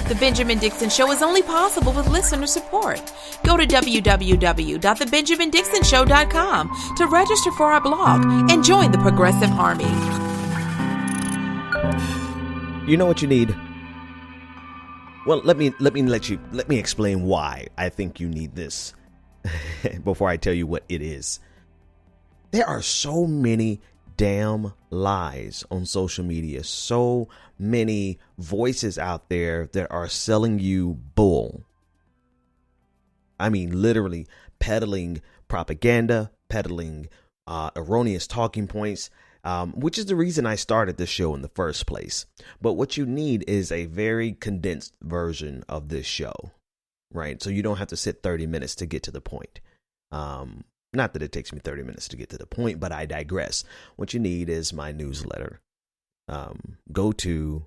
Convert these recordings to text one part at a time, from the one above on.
The Benjamin Dixon Show is only possible with listener support. Go to www.thebenjamindixonshow.com to register for our blog and join the Progressive Army. You know what you need? Well, let me explain why I think you need this before I tell you what it is. There are so many damn lies on social media, so many voices out there that are selling you bull. I mean, literally peddling propaganda, peddling erroneous talking points, which is the reason I started this show in the first place. But what you need is a very condensed version of this show, right? So you don't have to sit 30 minutes to get to the point. Not that it takes me 30 minutes to get to the point, but I digress. What you need is my newsletter. Go to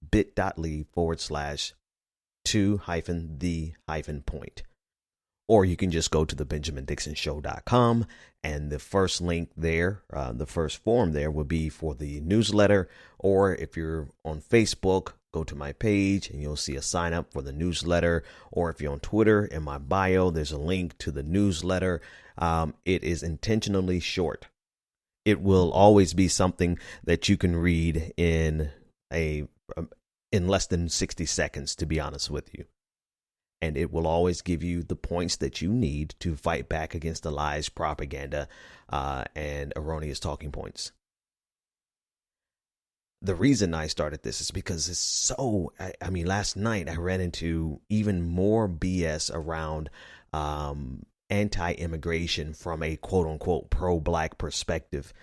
bit.ly/2-the-point. Or you can just go to thebenjamindixonshow.com, and the first link there, the first form there will be for the newsletter. Or if you're on Facebook, go to my page and you'll see a sign up for the newsletter. Or if you're on Twitter, in my bio, there's a link to the newsletter. It is intentionally short. It will always be something that you can read in less than 60 seconds, to be honest with you. And it will always give you the points that you need to fight back against the lies, propaganda, and erroneous talking points. The reason I started this is because it's so, I mean, last night I ran into even more BS around anti-immigration from a quote unquote pro-black perspective.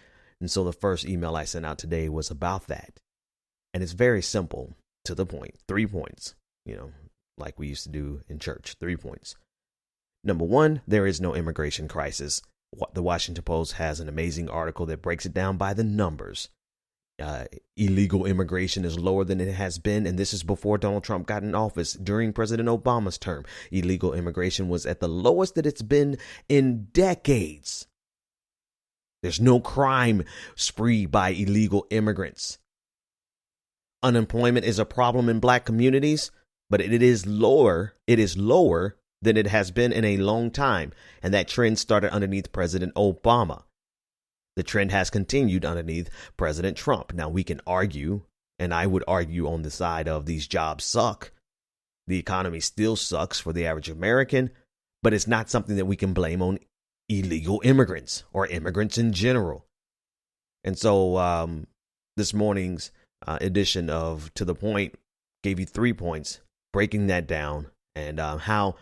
And so the first email I sent out today was about that. And it's very simple, to the point, 3 points, like we used to do in church, 3 points. Number one, there is no immigration crisis. The Washington Post has an amazing article that breaks it down by the numbers. Illegal immigration is lower than it has been, and this is before Donald Trump got in office. During President Obama's term, illegal immigration was at the lowest that it's been in decades. There's no crime spree by illegal immigrants. Unemployment is a problem in black communities, but it is lower. It is lower than it has been in a long time, and that trend started underneath President Obama. The trend has continued underneath President Trump. Now, we can argue, and I would argue on the side of these jobs suck. The economy still sucks for the average American, but it's not something that we can blame on illegal immigrants or immigrants in general. And so this morning's edition of To The Point gave you 3 points, breaking that down, and how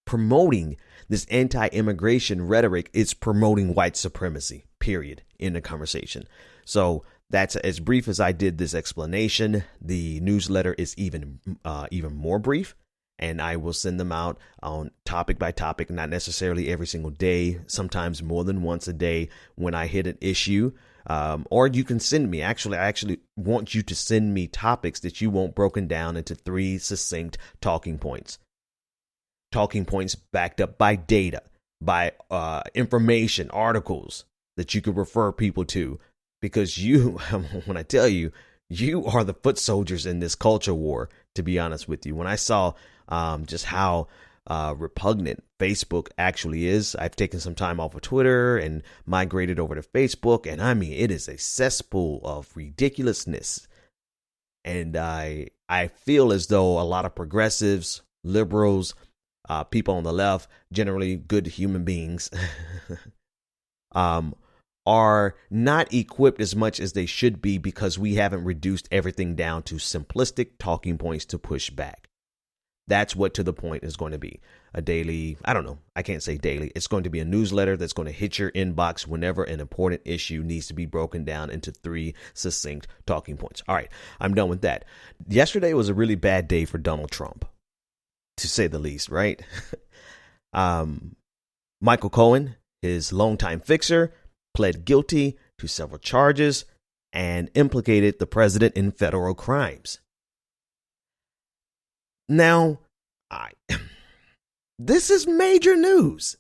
promoting this anti-immigration rhetoric is promoting white supremacy, period, in the conversation. So that's as brief as I did this explanation. The newsletter is even more brief, and I will send them out on topic by topic, not necessarily every single day, sometimes more than once a day when I hit an issue. Or you can send me, I actually want you to send me topics that you want broken down into 3 succinct talking points. Talking points backed up by data, by information, articles that you could refer people to, because you, when I tell you, you are the foot soldiers in this culture war, to be honest with you. When I saw just how repugnant Facebook actually is, I've taken some time off of Twitter and migrated over to Facebook, and I mean, it is a cesspool of ridiculousness. And I feel as though a lot of progressives, liberals, people on the left, generally good human beings, are not equipped as much as they should be, because we haven't reduced everything down to simplistic talking points to push back. That's what To The Point is going to be. A daily, I don't know, I can't say daily. It's going to be a newsletter that's going to hit your inbox whenever an important issue needs to be broken down into 3 succinct talking points. All right, I'm done with that. Yesterday was a really bad day for Donald Trump, to say the least, right? Michael Cohen, his longtime fixer, pled guilty to several charges and implicated the president in federal crimes. Now, this is major news.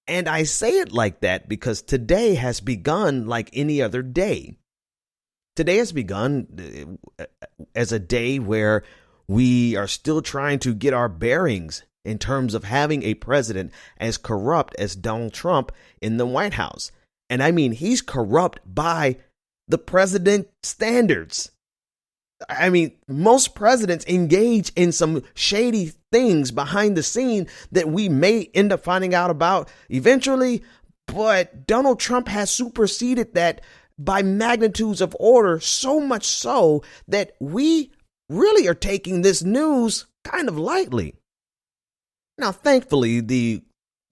And I say it like that because today has begun like any other day. Today has begun as a day where We are still trying to get our bearings in terms of having a president as corrupt as Donald Trump in the White House. And I mean, he's corrupt by the president standards. I mean, most presidents engage in some shady things behind the scene that we may end up finding out about eventually. But Donald Trump has superseded that by magnitudes of order, so much so that we really are taking this news kind of lightly. Now, thankfully, the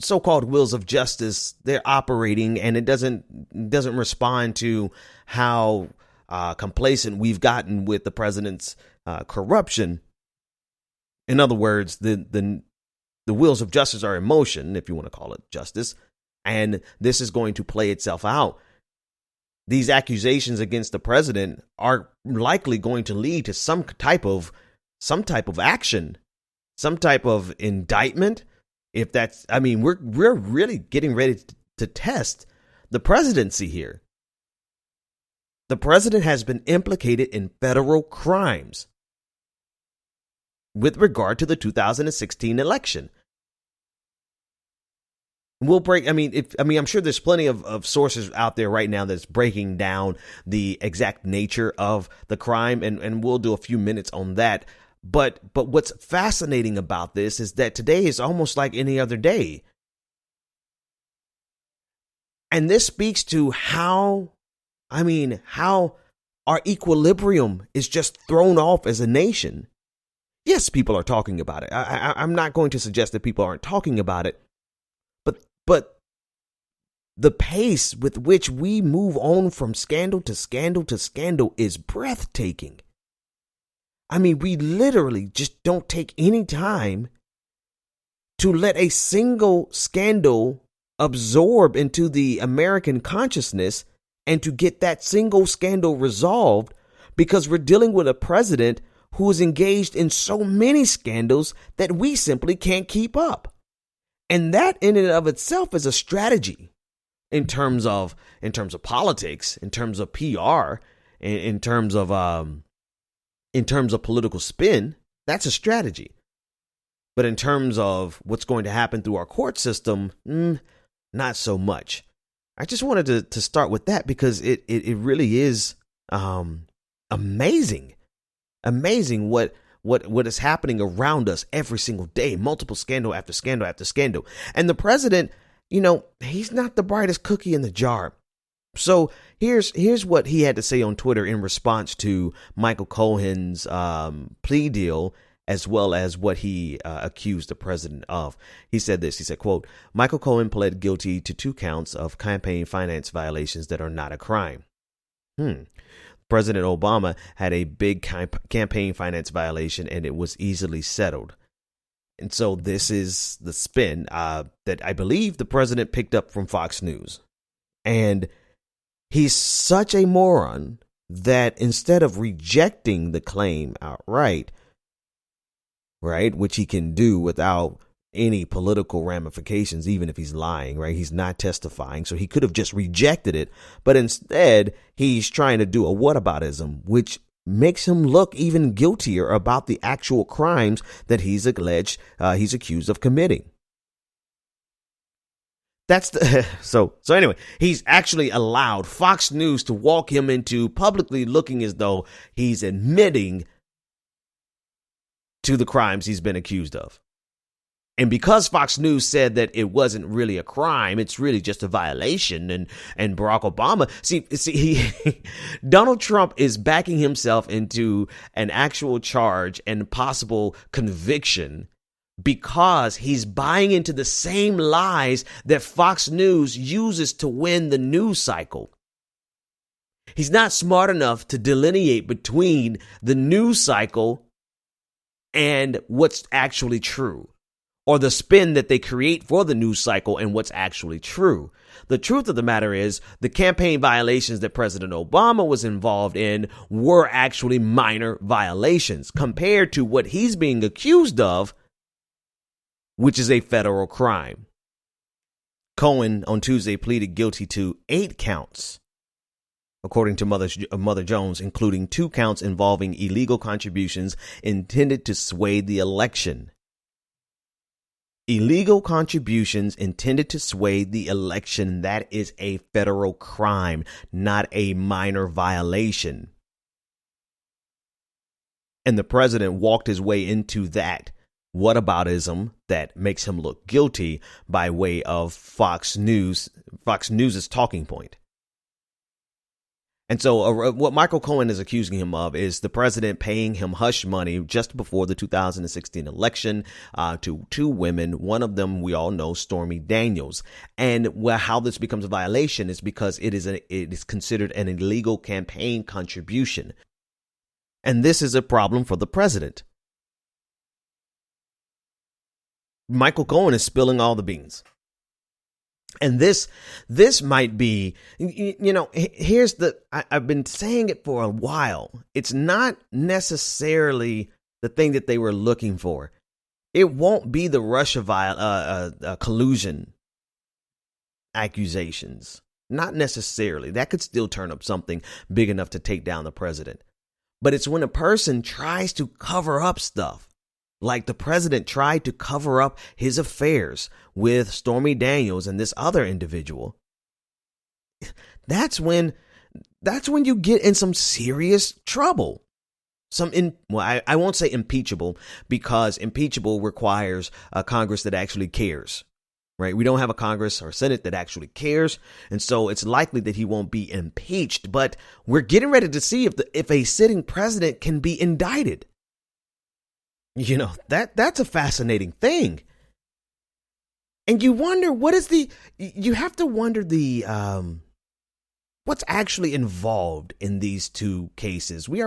so-called wheels of justice, they're operating, and it doesn't respond to how complacent we've gotten with the president's corruption. In other words, the wheels of justice are in motion, if you want to call it justice, and this is going to play itself out. These accusations against the president are likely going to lead to some type of action, some type of indictment. If that's, I mean, we're really getting ready to test the presidency here. The president has been implicated in federal crimes with regard to the 2016 election. I'm sure there's plenty of sources out there right now that's breaking down the exact nature of the crime, and we'll do a few minutes on that. But what's fascinating about this is that today is almost like any other day. And this speaks to how our equilibrium is just thrown off as a nation. Yes, people are talking about it. I'm not going to suggest that people aren't talking about it. But the pace with which we move on from scandal to scandal to scandal is breathtaking. I mean, we literally just don't take any time to let a single scandal absorb into the American consciousness and to get that single scandal resolved, because we're dealing with a president who is engaged in so many scandals that we simply can't keep up. And that in and of itself is a strategy in terms of politics, in terms of PR, in terms of political spin. That's a strategy. But in terms of what's going to happen through our court system, not so much. I just wanted to start with that because it really is amazing what is happening around us every single day, multiple scandal after scandal after scandal. And the president, he's not the brightest cookie in the jar. So here's what he had to say on Twitter in response to Michael Cohen's plea deal, as well as what he accused the president of. He said this. He said, quote, "Michael Cohen pled guilty to 2 counts of campaign finance violations that are not a crime." President Obama had a big campaign finance violation, and it was easily settled. And so this is the spin that I believe the president picked up from Fox News. And he's such a moron that instead of rejecting the claim outright, right, which he can do without any political ramifications, even if he's lying, right? He's not testifying, so he could have just rejected it. But instead, he's trying to do a whataboutism, which makes him look even guiltier about the actual crimes that he's accused of committing. That's so anyway, he's actually allowed Fox News to walk him into publicly looking as though he's admitting to the crimes he's been accused of. And because Fox News said that it wasn't really a crime, it's really just a violation, and Barack Obama, Donald Trump is backing himself into an actual charge and possible conviction because he's buying into the same lies that Fox News uses to win the news cycle. He's not smart enough to delineate between the news cycle and what's actually true, or the spin that they create for the news cycle and what's actually true. The truth of the matter is the campaign violations that President Obama was involved in were actually minor violations compared to what he's being accused of, which is a federal crime. Cohen on Tuesday pleaded guilty to 8 counts according to Mother Jones, including 2 counts involving illegal contributions intended to sway the election. Illegal contributions intended to sway the election. That is a federal crime, not a minor violation. And the president walked his way into that whataboutism that makes him look guilty by way of Fox News's talking point. And so what Michael Cohen is accusing him of is the president paying him hush money just before the 2016 election to 2 women. One of them, we all know, Stormy-Daniels. And how this becomes a violation is because it is considered an illegal campaign contribution. And this is a problem for the president. Michael Cohen is spilling all the beans. And this might be, here's I've been saying it for a while. It's not necessarily the thing that they were looking for. It won't be the Russia collusion accusations. Not necessarily. That could still turn up something big enough to take down the president. But it's when a person tries to cover up stuff. Like the president tried to cover up his affairs with Stormy-Daniels and this other individual. That's when you get in some serious trouble. I won't say impeachable, because impeachable requires a Congress that actually cares. Right? We don't have a Congress or Senate that actually cares. And so it's likely that he won't be impeached. But we're getting ready to see if a sitting president can be indicted. That's a fascinating thing. And you wonder, you have to wonder what's actually involved in these 2 cases. We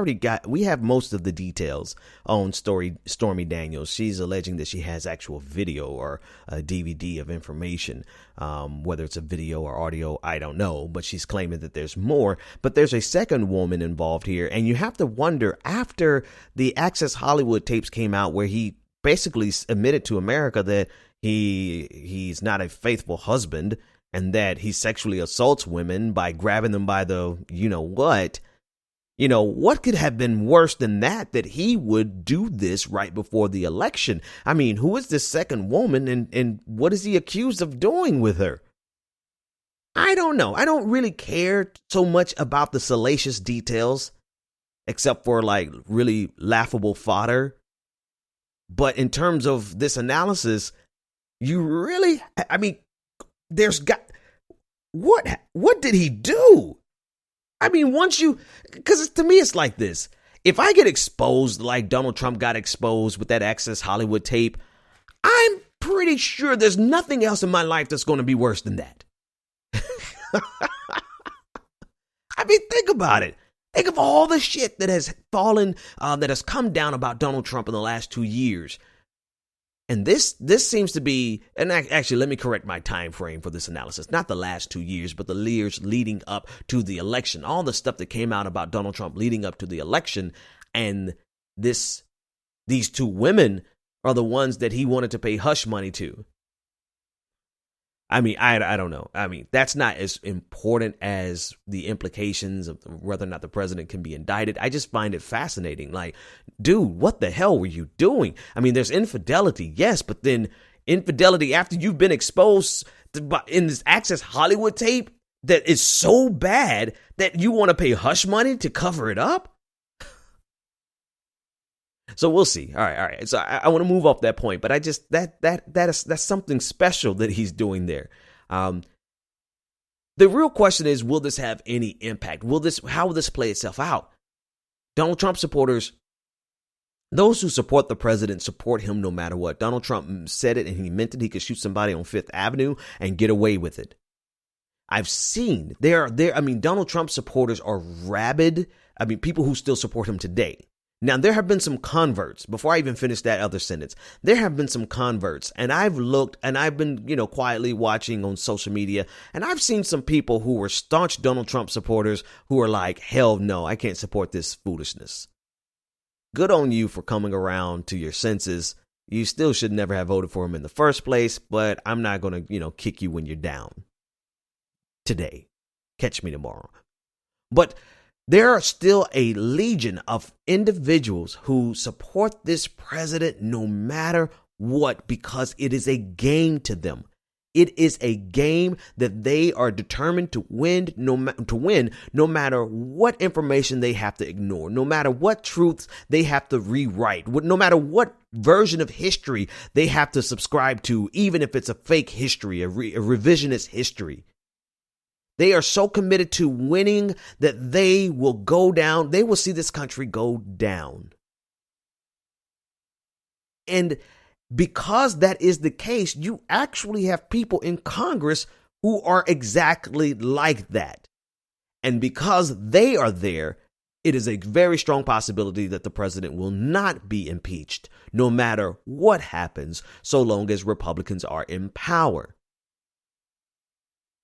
have most of the details on Stormy-Daniels. She's alleging that she has actual video or a DVD of information, whether it's a video or audio, I don't know, but she's claiming that there's more. But there's a second woman involved here, and you have to wonder, after the Access Hollywood tapes came out where he basically admitted to America that he's not a faithful husband, and that he sexually assaults women by grabbing them by the what could have been worse than that he would do this right before the election? I mean, who is this second woman, and what is he accused of doing with her? I don't know. I don't really care so much about the salacious details, except for like really laughable fodder. But in terms of this analysis, what did he do? I mean, because to me, it's like this. If I get exposed like Donald Trump got exposed with that Access Hollywood tape, I'm pretty sure there's nothing else in my life that's going to be worse than that. I mean, think about it. Think of all the shit that has that has come down about Donald Trump in the last 2 years. And this seems to be, and actually, let me correct my time frame for this analysis. Not the last 2 years, but the years leading up to the election. All the stuff that came out about Donald Trump leading up to the election, and these 2 women are the ones that he wanted to pay hush money to. I mean, I don't know. I mean, that's not as important as the implications of whether or not the president can be indicted. I just find it fascinating. Like, dude, what the hell were you doing? I mean, there's infidelity, yes, but then infidelity after you've been exposed in this Access Hollywood tape that is so bad that you want to pay hush money to cover it up? So we'll see. All right. So I want to move off that point, but I just that's something special that he's doing there. The real question is, will this have any impact? How will this play itself out? Donald Trump supporters, those who support the president, support him no matter what. Donald Trump said it, and he meant it. He could shoot somebody on Fifth Avenue and get away with it. I've seen Donald Trump supporters are rabid. I mean, people who still support him today. Now, there have been some converts. Before I even finish that other sentence, there have been some converts, and I've looked, and I've been, quietly watching on social media, and I've seen some people who were staunch Donald Trump supporters who are like, hell no, I can't support this foolishness. Good on you for coming around to your senses. You still should never have voted for him in the first place, but I'm not going to, kick you when you're down. Today. Catch me tomorrow. But there are still a legion of individuals who support this president no matter what, because it is a game to them. It is a game that they are determined to win, no matter what information they have to ignore, no matter what truths they have to rewrite, no matter what version of history they have to subscribe to, even if it's a fake history, a revisionist history. They are so committed to winning that they will go down. They will see this country go down. And because that is the case, you actually have people in Congress who are exactly like that. And because they are there, it is a very strong possibility that the president will not be impeached, no matter what happens, so long as Republicans are in power.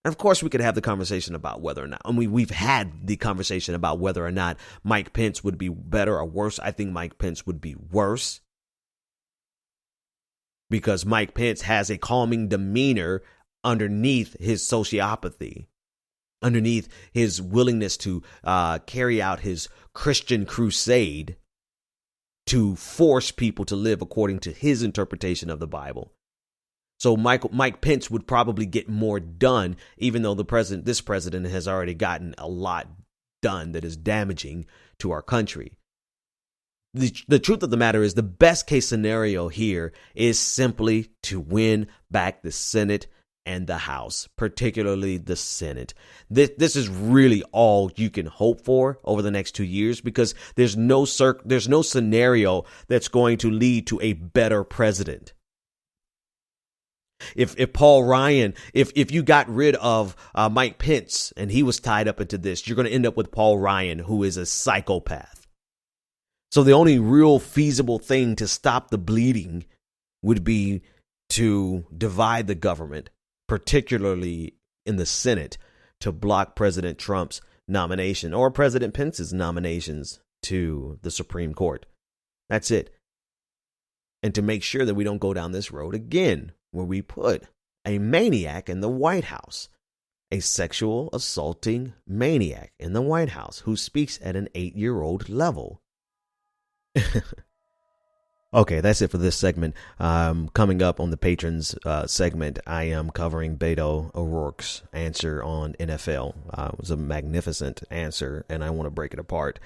And of course, we could have the conversation about whether or not, we've had the conversation about whether or not Mike Pence would be better or worse. I think Mike Pence would be worse, because Mike Pence has a calming demeanor underneath his sociopathy, underneath his willingness to carry out his Christian crusade to force people to live according to his interpretation of the Bible. So Mike Pence would probably get more done, even though this president has already gotten a lot done that is damaging to our country. The truth of the matter is, the best case scenario here is simply to win back the Senate and the House, particularly the Senate. This is really all you can hope for over the next 2 years, because there's no scenario that's going to lead to a better president. If Paul Ryan, if you got rid of Mike Pence and he was tied up into this, you're going to end up with Paul Ryan, who is a psychopath. So the only real feasible thing to stop the bleeding would be to divide the government, particularly in the Senate, to block President Trump's nomination or President Pence's nominations to the Supreme Court. That's it. And to make sure that we don't go down this road again, where we put a maniac in the White House, a sexual assaulting maniac in the White House who speaks at an 8-year-old level. Okay, that's it for this segment. Coming up on the patrons segment, I am covering Beto O'Rourke's answer on NFL. It was a magnificent answer, and I want to break it apart.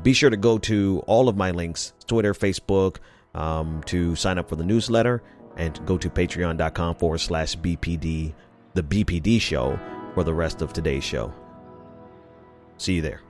Be sure to go to all of my links, Twitter, Facebook, to sign up for the newsletter, and go to patreon.com/BPD, the BPD show, for the rest of today's show. See you there.